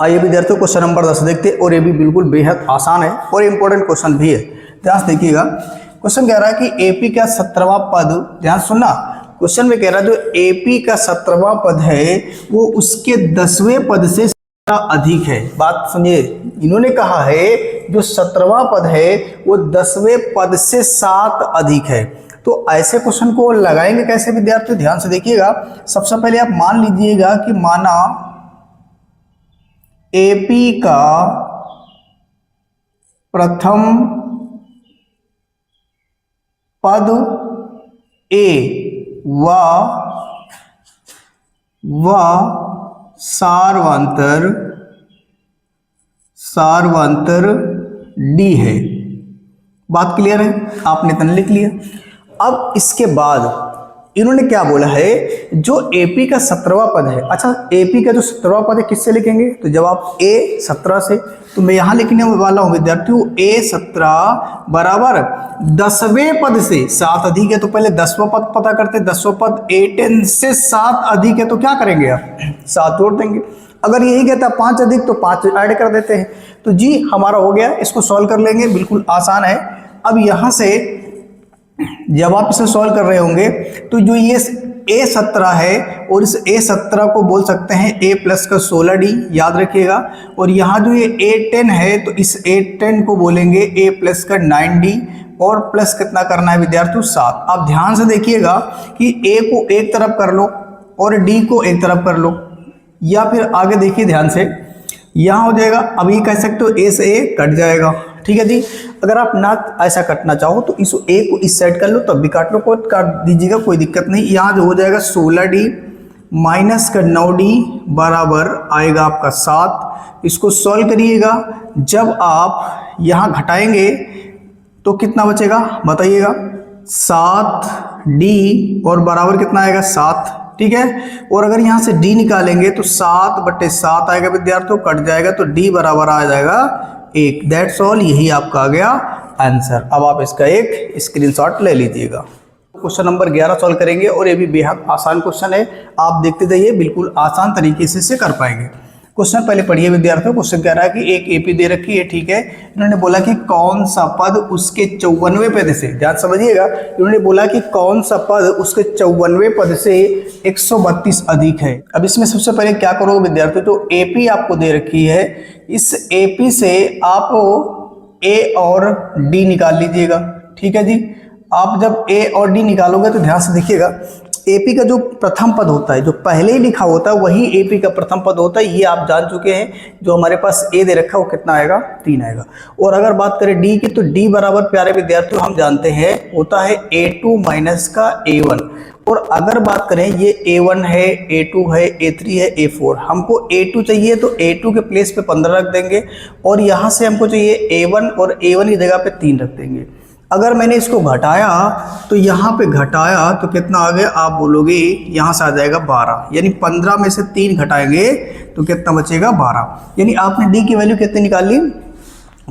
आइए विद्यार्थियों question number 10 देखते हैं और ये भी बिल्कुल बेहद आसान है और इम्पोर्टेंट क्वेश्चन भी है। ध्यान से देखिएगा। क्वेश्चन कह रहा है कि एपी का 17वां पद, ध्यान सुनना, क्वेश्चन में कह रहा है जो एपी का 17वां पद है वो उसके 10वें पद से अधिक है। बात सुनिए, इन्होंने कहा है जो 17वां पद है वो 10वें पद से 7 अधिक है। तो ऐसे क्वेश्चन को लगाएंगे कैसे विद्यार्थी, ध्यान से देखिएगा। सबसे पहले आप मान लीजिएगा कि माना एपी का प्रथम पद ए व सारवांतर डी है। बात क्लियर है, आपने तन लिख लिया। अब इसके बाद इन्होंने क्या बोला है, जो एपी का 17वां पद है। अच्छा, एपी का जो 17वां पद है किससे लिखेंगे, तो जब आप ए 17 से, तो मैं यहां लिखने वाला हूं विद्यार्थियों ए 17 बराबर 10वें पद से 7 अधिक है। तो पहले 10वां पद पता करते, 10वां पद A10 से 7 अधिक है तो क्या करेंगे आप 7 जोड़ देंगे। अगर यही कहता 5 अधिक तो 5 ऐड कर देते हैं। तो जी हमारा हो गया, इसको सॉल्व कर लेंगे, बिल्कुल आसान है। अब यहां से जब आप इसे सॉल्व कर रहे होंगे तो जो ये A17 है और इस A17 को बोल सकते हैं A प्लस का 16D, याद रखिएगा। और यहाँ जो ये A10 है तो इस A10 को बोलेंगे A प्लस का 9D और प्लस कितना करना है विद्यार्थियों 7। आप ध्यान से देखिएगा कि A को एक तरफ कर लो और D को एक तरफ कर लो, या फिर आगे देखिए ध्यान से, यहाँ हो जाएगा। अभी कह सकते हो A से A कट जाएगा, ठीक है जी। अगर आप ना ऐसा कटना चाहो तो इस A को इस साइड कर लो, तब भी काट लो, को काट दीजिएगा, कोई दिक्कत नहीं। यहाँ जो हो जाएगा 16D माइनस का 9D बराबर आएगा आपका 7। इसको सॉल्व करिएगा। जब आप यहाँ घटाएंगे तो कितना बचेगा बताइएगा, 7D और बराबर कितना आएगा 7, ठीक है। और अगर यहाँ से D निकालेंगे तो 7/7 आएगा विद्यार्थियों, कट जाएगा तो D बराबर आ जाएगा 1। दैट्स ऑल, यही आपका आ गया आंसर। अब आप इसका एक स्क्रीनशॉट ले लीजिएगा। क्वेश्चन नंबर 11 सॉल्व करेंगे और ये भी बेहद आसान क्वेश्चन है, आप देखते जाइए, बिल्कुल आसान तरीके से इसे कर पाएंगे। क्वेश्चन पहले पढ़िए विद्यार्थियों। क्वेश्चन कह रहा है कि एक एपी दे रखी है, ठीक है। इन्होंने बोला कि कौन सा पद उसके 54वें पद से, ध्यान समझिएगा, इन्होंने बोला कि कौन सा पद उसके 54वें पद से 132 अधिक है। अब इसमें सबसे पहले क्या करोगे विद्यार्थियों, तो एपी आपको दे रखी है, इस एपी से आप ए और डी निकाल लीजिएगा, ठीक है जी। आप जब ए और डी निकालोगे तो ध्यान से देखिएगा, एपी का जो प्रथम पद होता है, जो पहले ही लिखा होता है वही एपी का प्रथम पद होता है, ये आप जान चुके हैं। जो हमारे पास ए दे रखा है वो कितना आएगा, 3 आएगा। और अगर बात करें डी की, तो डी बराबर प्यारे विद्यार्थियों हम जानते हैं होता है A2 माइनस का A1। और अगर बात करें ये A1 है, A2 है, A3 है, A4, हमको A2 चाहिए तो A2 के प्लेस पे 15 रख देंगे और यहाँ से हमको चाहिए A1 और A1 की जगह पे 3 रख देंगे। अगर मैंने इसको घटाया तो यहाँ पे घटाया तो कितना आ गया, आप बोलोगे यहाँ से आ जाएगा 12, यानी 15 में से 3 घटाएंगे तो कितना बचेगा 12, यानी आपने डी की वैल्यू कितनी निकाल ली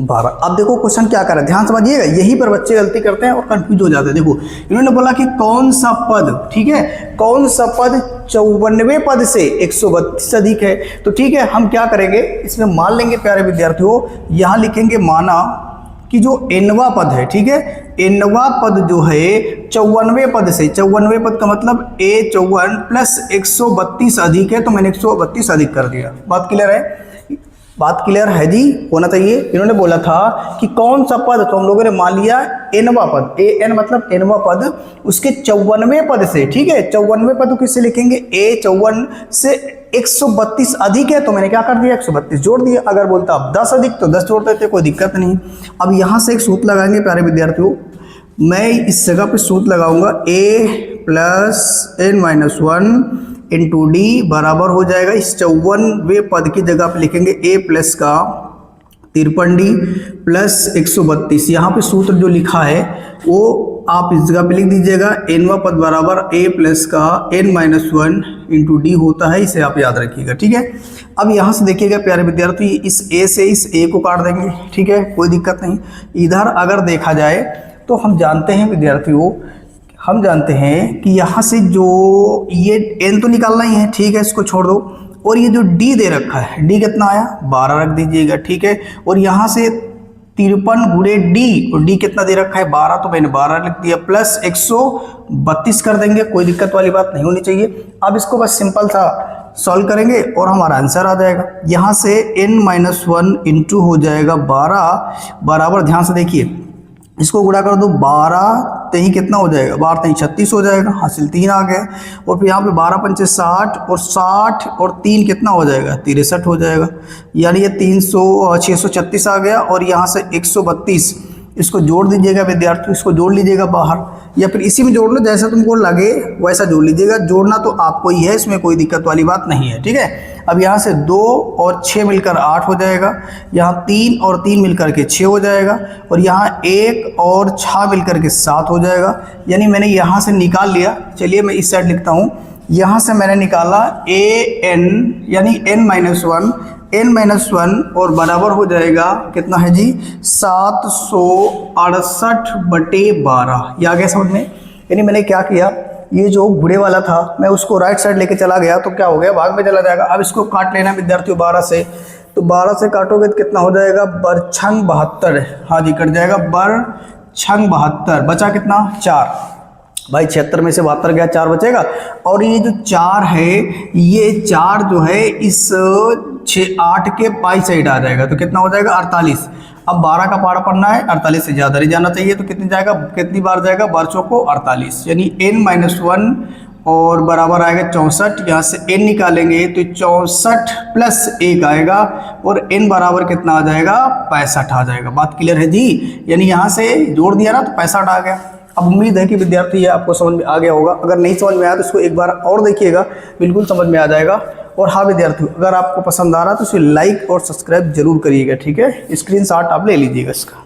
12। अब देखो क्वेश्चन क्या कर रहा है, ध्यान समझिएगा, यही पर बच्चे गलती करते हैं और कंफ्यूज हो जाते हैं। देखो इन्होंने बोला कि कौन सा पद, ठीक है, कौन सा पद 54वें पद से 132 अधिक है। तो ठीक है, हम क्या करेंगे, इसमें मान लेंगे प्यारे विद्यार्थियों, यहाँ लिखेंगे माना कि जो nवां पद है, ठीक है, nवां पद जो है 54वें पद से, 54वें पद का मतलब A54 प्लस 132 अधिक है, तो मैंने 132 अधिक कर दिया। बात क्लियर है, बात क्लियर है जी, होना चाहिए। इन्होंने बोला था कि कौन सा पद, तो हम लोगों ने मान लिया nवां पद, an मतलब nवां पद उसके 54वें पद से, ठीक है। 54वें पद किससे लिखेंगे, A54 से 132 अधिक है, तो मैंने क्या कर दिया 132 जोड़ दिया। अगर बोलता आप 10 अधिक तो 10 जोड़ देते, कोई दिक्कत नहीं। अब यहाँ से एक सूत्र लगाएंगे प्यारे विद्यार्थियों, मैं इस जगह पे सूत्र लगाऊंगा A plus n-1 into D बराबर हो जाएगा, इस 54वें पद की जगह पे लिखेंगे A प्लस का 53D प्लस 132। यहाँ पे सूत्र जो लिखा है वो आप इस जगह पे लिख दीजिएगा, nवां पद बराबर A प्लस का n-1 इंटू डी होता है, इसे आप याद रखिएगा, ठीक है। अब यहाँ से देखिएगा प्यारे विद्यार्थी, इस A से इस A को काट देंगे, ठीक है, कोई दिक्कत नहीं। इधर अगर देखा जाए तो हम जानते हैं विद्यार्थियों, हम जानते हैं कि यहाँ से जो ये n तो निकालना ही है, ठीक है, इसको छोड़ दो। और ये जो डी दे रखा है, डी कितना आया 12 रख दीजिएगा, ठीक है। और यहाँ से 53 गुणे डी, और डी कितना दे रखा है 12, तो मैंने 12 लिख दिया, प्लस 132 कर देंगे, कोई दिक्कत वाली बात नहीं होनी चाहिए। अब इसको बस सिंपल सा सॉल्व करेंगे और हमारा आंसर आ जाएगा। यहाँ से n-1 इंटू हो जाएगा 12 बराबर, ध्यान से देखिए इसको गुणा कर दो, 12 तेही कितना हो जाएगा, 12 तेही 36 हो जाएगा, हासिल 3 आ गया। और फिर यहाँ पे 12 पंचे 60 और 60 और 3 कितना हो जाएगा 63 हो जाएगा, यानी ये 636 आ गया। और यहाँ से 132 इसको जोड़ दीजिएगा विद्यार्थी, इसको जोड़ लीजिएगा बाहर, या फिर इसी में जोड़ लो, जैसा तुमको लगे वैसा जोड़ लीजिएगा। जोड़ना तो आपको ही है, इसमें कोई दिक्कत वाली बात नहीं है, ठीक है। अब यहाँ से 2 और 6 मिलकर 8 हो जाएगा, यहाँ 3 और 3 मिलकर के 6 हो जाएगा, और यहाँ 1 और 6 मिलकर के 7 हो जाएगा। यानी मैंने यहाँ से निकाल लिया, चलिए मैं इस साइड लिखता हूँ, यहाँ से मैंने निकाला an यानी n-1 और बराबर हो जाएगा कितना है जी 768/12। ये आ गया समझ में। यानी मैंने क्या किया, ये जो गुणे वाला था मैं उसको राइट साइड लेके चला गया, तो क्या हो गया भाग में चला जाएगा। अब इसको काट लेना विद्यार्थियों 12 से, तो 12 से काटोगे तो कितना हो जाएगा बरछंग 72, हाँ जी कट जाएगा बरछंग 72, बचा कितना 4 भाई, 76 में से 72 गया, 4 बचेगा। और ये जो 4 है, ये 4 जो है इस 8 के बाई साइड आ जाएगा, तो कितना हो जाएगा 48। अब 12 का पारा पढ़ना है, 48 से ज़्यादा नहीं जाना चाहिए, तो कितनी जाएगा, कितनी बार जाएगा, बरसों को 48, यानी n-1 और बराबर आएगा 64। यहाँ से n निकालेंगे तो 64 प्लस 1 आएगा, और n बराबर कितना आ जाएगा 65 आ जाएगा। बात क्लियर है जी। यानी यहाँ से जोड़ दिया ना तो 65 आ गया। अब उम्मीद है कि विद्यार्थी ये आपको समझ में आ गया होगा। अगर नहीं समझ में आया तो इसको एक बार और देखिएगा, बिल्कुल समझ में आ जाएगा। और हाँ विद्यार्थियों, अगर आपको पसंद आ रहा तो इसे लाइक और सब्सक्राइब जरूर करिएगा, ठीक है। स्क्रीनशॉट आप ले लीजिएगा इसका।